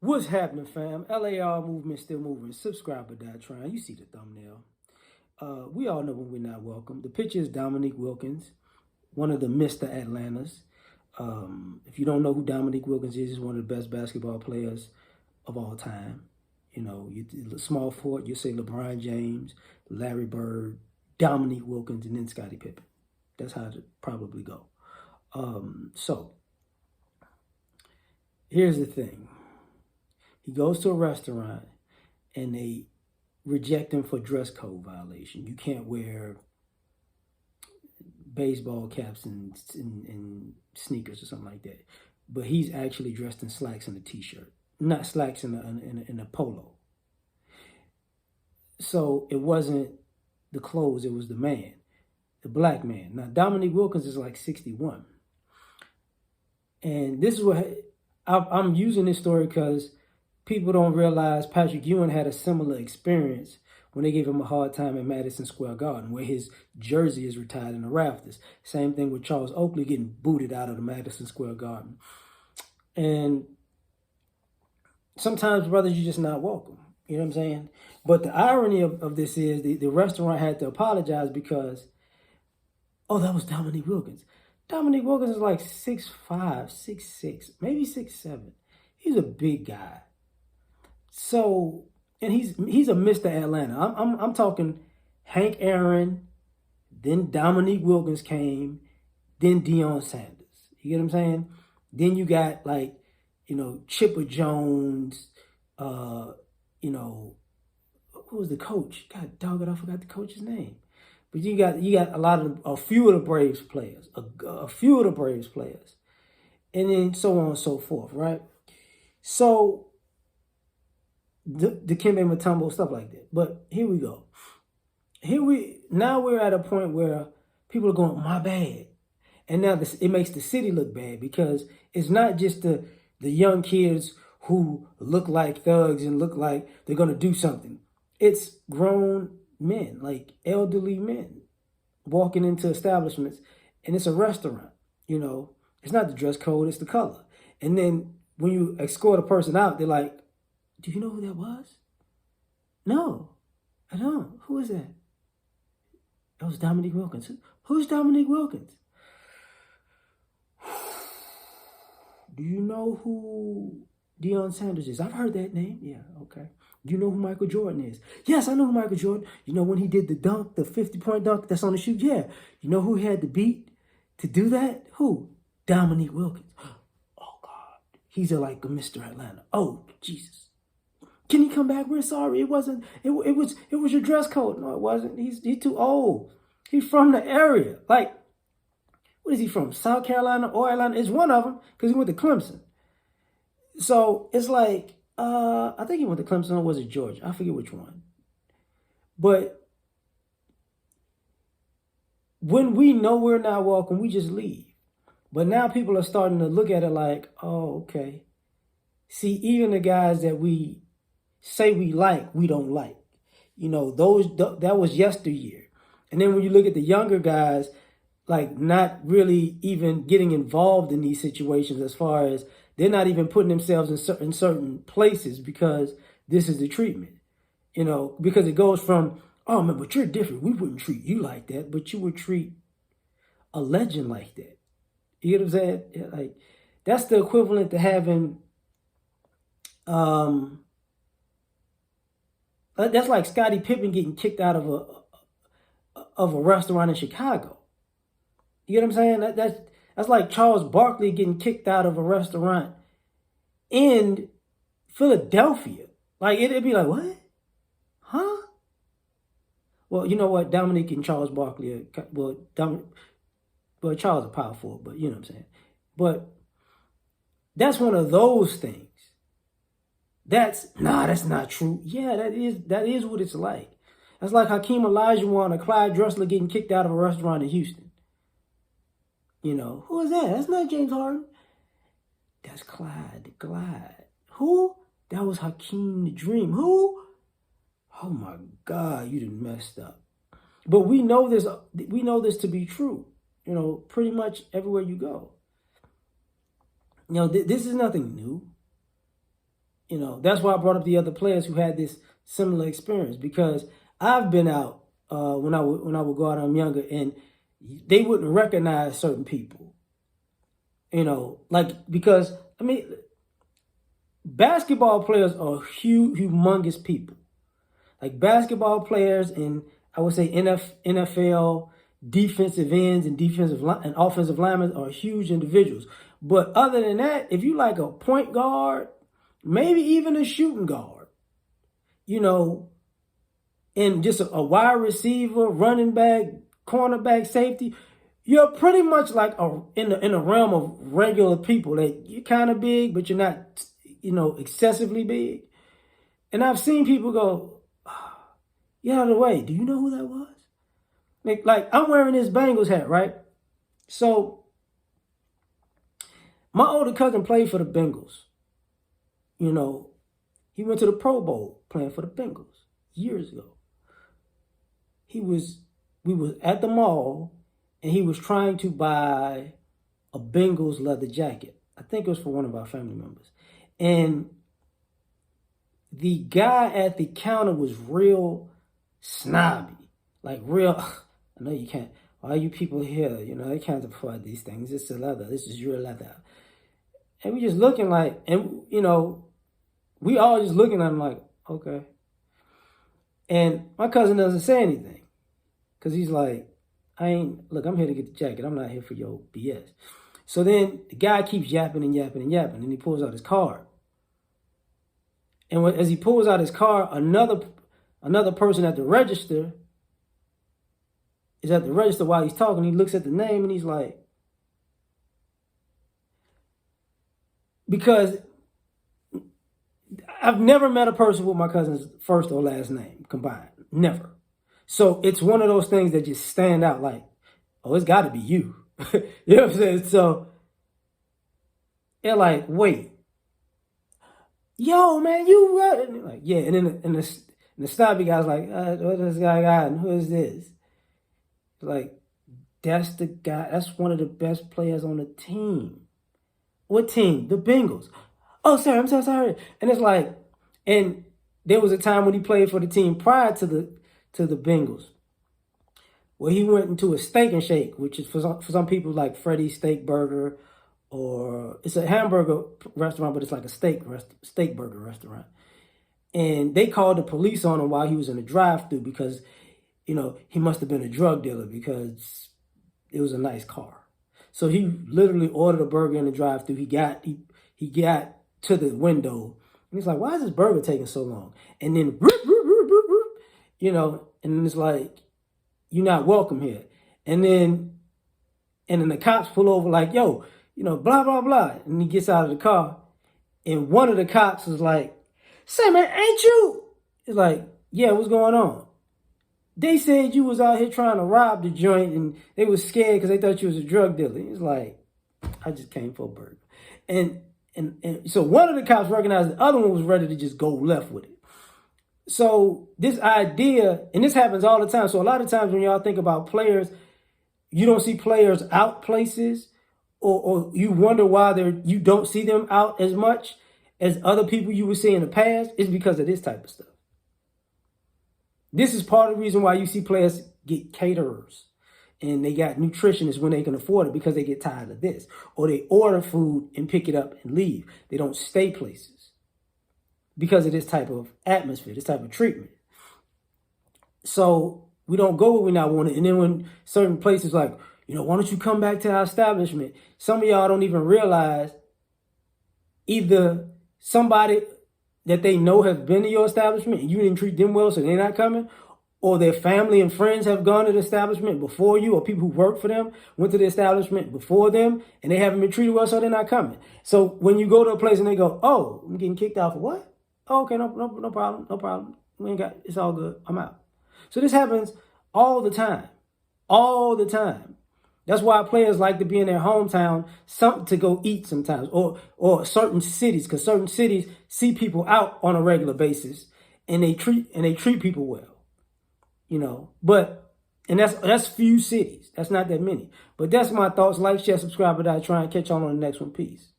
What's happening, fam? LAR movement still moving. Subscribe but die trying. You see the thumbnail. We all know when we're not welcome. The picture is Dominique Wilkins, one of the Mr. Atlantas. If you don't know who Dominique Wilkins is, he's one of the best basketball players of all time. You know, small forward, you say LeBron James, Larry Bird, Dominique Wilkins, and then Scottie Pippen. That's how it probably go. So here's the thing. He goes to a restaurant and they reject him for dress code violation. You can't wear baseball caps and sneakers or something like that. But he's actually dressed in slacks and a t-shirt, not slacks in a polo. So it wasn't the clothes, it was the man, the black man. Now, Dominique Wilkins is like 61. And this is what I'm using this story because people don't realize Patrick Ewing had a similar experience when they gave him a hard time at Madison Square Garden, where his jersey is retired in the rafters. Same thing with Charles Oakley getting booted out of the Madison Square Garden. And sometimes, brothers, you're just not welcome. You know what I'm saying? But the irony of this is the restaurant had to apologize because, oh, that was Dominique Wilkins. Dominique Wilkins is like 6'5", 6'6", maybe 6'7". He's a big guy. So, and he's a Mr. Atlanta. I'm talking Hank Aaron, then Dominique Wilkins came, then Deion Sanders. You get what I'm saying? Then you got like, Chipper Jones, who was the coach? God dog it, I forgot the coach's name. But you got a few of the Braves players, a few of the Braves players, and then so on and so forth, right? So the Dikembe Mutombo, stuff like that. But here we go. Now we're at a point where people are going, my bad. And now it makes the city look bad because it's not just the young kids who look like thugs and look like they're going to do something. It's grown men, like elderly men, walking into establishments, and it's a restaurant. It's not the dress code, it's the color. And then when you escort a person out, they're like, do you know who that was? No, I don't. Who is that? That was Dominique Wilkins. Who's Dominique Wilkins? Do you know who Deion Sanders is? I've heard that name. Yeah, okay. Do you know who Michael Jordan is? Yes, I know who Michael Jordan. You know when he did the dunk, the 50-point dunk that's on the shoe? Yeah. You know who he had to beat to do that? Who? Dominique Wilkins. Oh, God. He's like a Mr. Atlanta. Oh, Jesus. Can he come back? We're sorry. It wasn't. It was your dress code. No, it wasn't. He's too old. He's from the area. Like, what is he from? South Carolina or Atlanta? It's one of them because he went to Clemson. So it's like, I think he went to Clemson or was it Georgia? I forget which one. But when we know we're not welcome, we just leave. But now people are starting to look at it like, oh, okay. See, even the guys that we say we like, we don't like. That was yesteryear. And then when you look at the younger guys, like not really even getting involved in these situations as far as they're not even putting themselves in certain places because this is the treatment. Because it goes from, oh man, but you're different. We wouldn't treat you like that, but you would treat a legend like that. You get what I'm saying? Like that's the equivalent to having that's like Scottie Pippen getting kicked out of a restaurant in Chicago. You get what I'm saying? That's like Charles Barkley getting kicked out of a restaurant in Philadelphia. Like it'd be like, what? Huh? Well, you know what? Dominique and Charles Barkley Charles is powerful, but you know what I'm saying. But that's one of those things. That's not true. Yeah, that is what it's like. That's like Hakeem Olajuwon or Clyde Drexler getting kicked out of a restaurant in Houston. Who is that? That's not James Harden. That's Clyde the Glide. Who? That was Hakeem the Dream. Who? Oh my God, you done messed up. But we know this to be true. Pretty much everywhere you go. This is nothing new. That's why I brought up the other players who had this similar experience, because I've been out when I would go out when I'm younger, and they wouldn't recognize certain people, because basketball players are humongous people. Like basketball players and I would say NFL defensive ends and and offensive linemen are huge individuals. But other than that, if you like a point guard, maybe even a shooting guard, and just a wide receiver, running back, cornerback, safety, you're pretty much like in the realm of regular people. That you're kind of big, but you're not, excessively big. And I've seen people go, get out of the way. Do you know who that was? Like I'm wearing this Bengals hat, right? So my older cousin played for the Bengals. He went to the Pro Bowl playing for the Bengals years ago. We was at the mall and he was trying to buy a Bengals leather jacket. I think it was for one of our family members. And the guy at the counter was real snobby, like real, I know you can't, all you people here, they can't afford these things. It's a leather. This is your leather. And we just looking like, and, we all just looking at him like, okay. And my cousin doesn't say anything because he's like, I'm here to get the jacket. I'm not here for your BS. So then the guy keeps yapping and yapping and yapping, and he pulls out his card. And as he pulls out his card, another person at the register is at the register while he's talking. He looks at the name and he's like, because I've never met a person with my cousin's first or last name combined. Never. So it's one of those things that just stand out like, oh, it's got to be you. You know what I'm saying? So they're like, wait. Yo, man, you what? And like, yeah. And then the snobby guy's like, what this guy got? And who is this? Like, that's the guy. That's one of the best players on the team. What team? The Bengals. Oh, sorry, I'm so sorry. And it's like, and there was a time when he played for the team prior to the Bengals, where he went into a Steak and Shake, which is for some people like Freddy's Steak Burger, or it's a hamburger restaurant, but it's like a steak burger restaurant. And they called the police on him while he was in the drive-thru because, he must have been a drug dealer because it was a nice car. So he literally ordered a burger in the drive-thru. He got to the window and he's like, "Why is this burger taking so long?" And then, and it's like, "You're not welcome here." And then the cops pull over like, "Yo, blah, blah, blah." And he gets out of the car. And one of the cops is like, "Say, man, ain't you?" It's like, "Yeah, what's going on?" "They said you was out here trying to rob the joint and they was scared because they thought you was a drug dealer." It's like, "I just came for a burger." And so one of the cops recognized the other one was ready to just go left with it. So this idea, and this happens all the time. So a lot of times when y'all think about players, you don't see players out places, or you wonder why you don't see them out as much as other people you would see in the past. It's because of this type of stuff. This is part of the reason why you see players get caterers and they got nutritionists when they can afford it, because they get tired of this. Or they order food and pick it up and leave. They don't stay places because of this type of atmosphere, this type of treatment. So we don't go where we not wanted. And then when certain places like, why don't you come back to our establishment? Some of y'all don't even realize either somebody that they know have been to your establishment and you didn't treat them well, so they're not coming, or their family and friends have gone to the establishment before you, or people who work for them went to the establishment before them and they haven't been treated well, so they're not coming. So when you go to a place and they go, "Oh, I'm getting kicked out for what?" "Oh, okay, no problem. It's all good. I'm out." So this happens all the time. That's why players like to be in their hometown, something to go eat sometimes, or certain cities, because certain cities see people out on a regular basis and they treat people well. And that's few cities. That's not that many. But that's my thoughts. Like, share, subscribe, but I try and catch on the next one. Peace.